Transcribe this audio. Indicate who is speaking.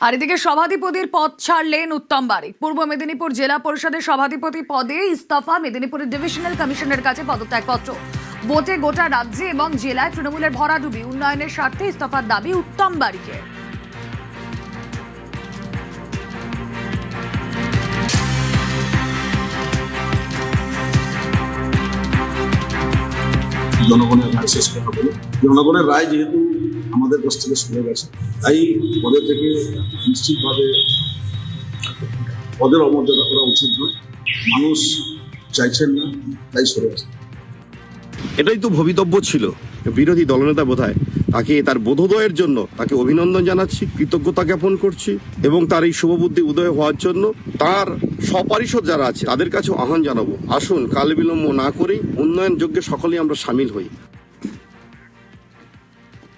Speaker 1: আর এদিকে সভাধিপতির পদ ছাড়লেন উত্তম বারিক। পূর্ব মেদিনীপুর জেলা পরিষদের সভাধিপতি পদে ইস্তফা, মেদিনীপুরের ডিভিশনাল কমিশনের কাছে পদত্যাগপত্র। ভোটে গোটা রাজ্যে এবং জেলায় তৃণমূলের ভরাডুবি, উন্নয়নের স্বার্থে ইস্তফার দাবি উত্তম বারিকের।
Speaker 2: জনগণের রায় শেষ কথা বলে, জনগণের রায় যেহেতু আমাদের কাছ থেকে শুনে গেছে, তাই পদে থেকে নিশ্চিতভাবে পদের অমর্যাদা করা উচিত নয়। মানুষ চাইছেন না, তাই সরে আসে।
Speaker 3: এটাই তো ভবিতব্য ছিল। বিরোধী দলনেতা বোধহয় তাকে তার বোধোদয়ের জন্য তাকে অভিনন্দন জানাচ্ছি, কৃতজ্ঞতা জ্ঞাপন করছি এবং তার এই শুভবুদ্ধি উদয় হওয়ার জন্য তার সপারিষদ যারা আছে তাদের কাছেও আহ্বান জানাবো, আসুন কাল বিলম্ব না করেই উন্নয়ন যজ্ঞে সকলেই আমরা সামিল হই।